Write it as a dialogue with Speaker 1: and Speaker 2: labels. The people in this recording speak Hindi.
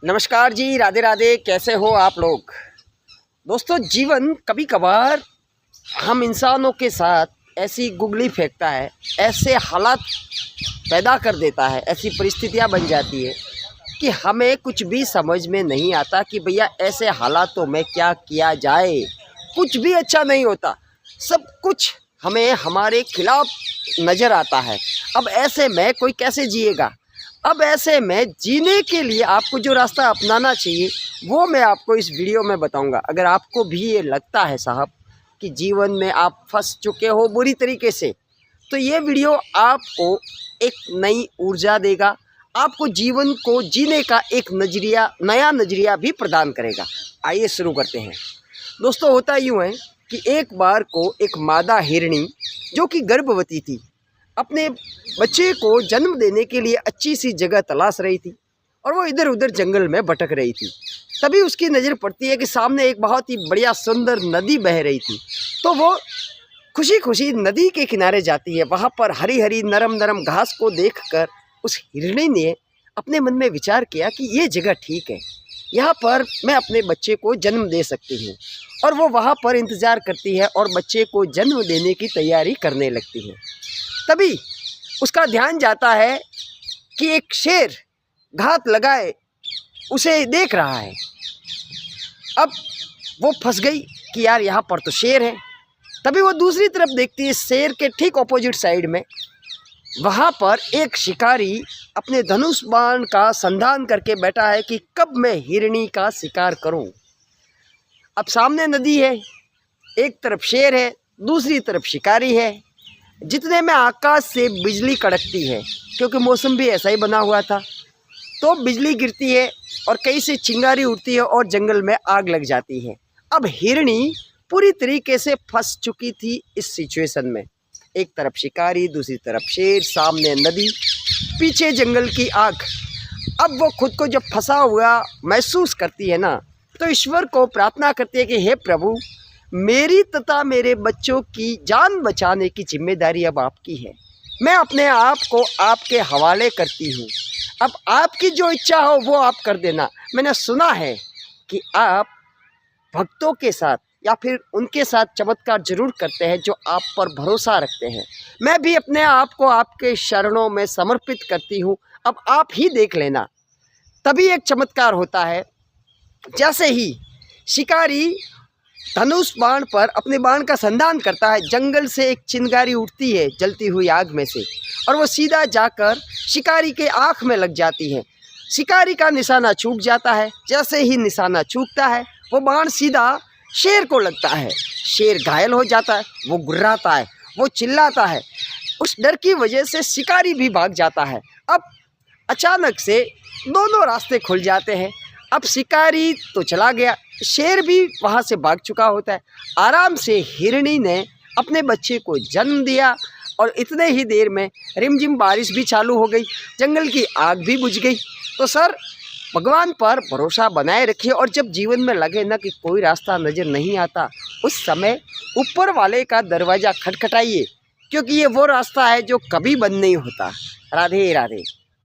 Speaker 1: नमस्कार जी, राधे राधे। कैसे हो आप लोग? दोस्तों, जीवन कभी कभार हम इंसानों के साथ ऐसी गुगली फेंकता है, ऐसे हालात पैदा कर देता है, ऐसी परिस्थितियां बन जाती है कि हमें कुछ भी समझ में नहीं आता कि भैया ऐसे हालातों में क्या किया जाए। कुछ भी अच्छा नहीं होता, सब कुछ हमें हमारे खिलाफ नज़र आता है। अब ऐसे में कोई कैसे जिएगा? अब ऐसे में जीने के लिए आपको जो रास्ता अपनाना चाहिए वो मैं आपको इस वीडियो में बताऊंगा। अगर आपको भी ये लगता है साहब कि जीवन में आप फंस चुके हो बुरी तरीके से, तो ये वीडियो आपको एक नई ऊर्जा देगा, आपको जीवन को जीने का एक नया नज़रिया भी प्रदान करेगा। आइए शुरू करते हैं। दोस्तों, होता यूँ है कि एक बार को एक मादा हिरणी जो कि गर्भवती थी, अपने बच्चे को जन्म देने के लिए अच्छी सी जगह तलाश रही थी और वो इधर उधर जंगल में भटक रही थी। तभी उसकी नज़र पड़ती है कि सामने एक बहुत ही बढ़िया सुंदर नदी बह रही थी। तो वो खुशी खुशी नदी के किनारे जाती है। वहाँ पर हरी हरी नरम नरम घास को देखकर उस हिरणी ने अपने मन में विचार किया कि ये जगह ठीक है, यहाँ पर मैं अपने बच्चे को जन्म दे सकती हूँ। और वो वहाँ पर इंतज़ार करती है और बच्चे को जन्म देने की तैयारी करने लगती है। तभी उसका ध्यान जाता है कि एक शेर घात लगाए उसे देख रहा है। अब वो फंस गई कि यार यहाँ पर तो शेर है। तभी वो दूसरी तरफ देखती है, शेर के ठीक ऑपोजिट साइड में वहाँ पर एक शिकारी अपने धनुष बाण का संधान करके बैठा है कि कब मैं हिरणी का शिकार करूं। अब सामने नदी है, एक तरफ शेर है, दूसरी तरफ शिकारी है। जितने में आकाश से बिजली कड़कती है, क्योंकि मौसम भी ऐसा ही बना हुआ था, तो बिजली गिरती है और कहीं से चिंगारी उठती है और जंगल में आग लग जाती है। अब हिरणी पूरी तरीके से फंस चुकी थी इस सिचुएशन में। एक तरफ शिकारी, दूसरी तरफ शेर, सामने नदी, पीछे जंगल की आग। अब वो खुद को जब फंसा हुआ महसूस करती है ना, तो ईश्वर को प्रार्थना करती है कि हे प्रभु, मेरी तथा मेरे बच्चों की जान बचाने की जिम्मेदारी अब आपकी है। मैं अपने आप को आपके हवाले करती हूँ। अब आपकी जो इच्छा हो वो आप कर देना। मैंने सुना है कि आप भक्तों के साथ या फिर उनके साथ चमत्कार जरूर करते हैं जो आप पर भरोसा रखते हैं। मैं भी अपने आप को आपके शरणों में समर्पित करती हूँ, अब आप ही देख लेना। तभी एक चमत्कार होता है। जैसे ही शिकारी धनुष बाण पर अपने बाण का संधान करता है, जंगल से एक चिंगारी उठती है जलती हुई आग में से, और वो सीधा जाकर शिकारी के आँख में लग जाती है। शिकारी का निशाना चूक जाता है। जैसे ही निशाना चूकता है, वो बाण सीधा शेर को लगता है। शेर घायल हो जाता है, वो गुर्राता है, वो चिल्लाता है। उस डर की वजह से शिकारी भी भाग जाता है। अब अचानक से दोनों रास्ते खुल जाते हैं। अब शिकारी तो चला गया, शेर भी वहाँ से भाग चुका होता है। आराम से हिरणी ने अपने बच्चे को जन्म दिया और इतने ही देर में रिमझिम बारिश भी चालू हो गई, जंगल की आग भी बुझ गई। तो सर, भगवान पर भरोसा बनाए रखिए, और जब जीवन में लगे ना कि कोई रास्ता नज़र नहीं आता, उस समय ऊपर वाले का दरवाज़ा खटखटाइए, क्योंकि ये वो रास्ता है जो कभी बंद नहीं होता। राधे राधे।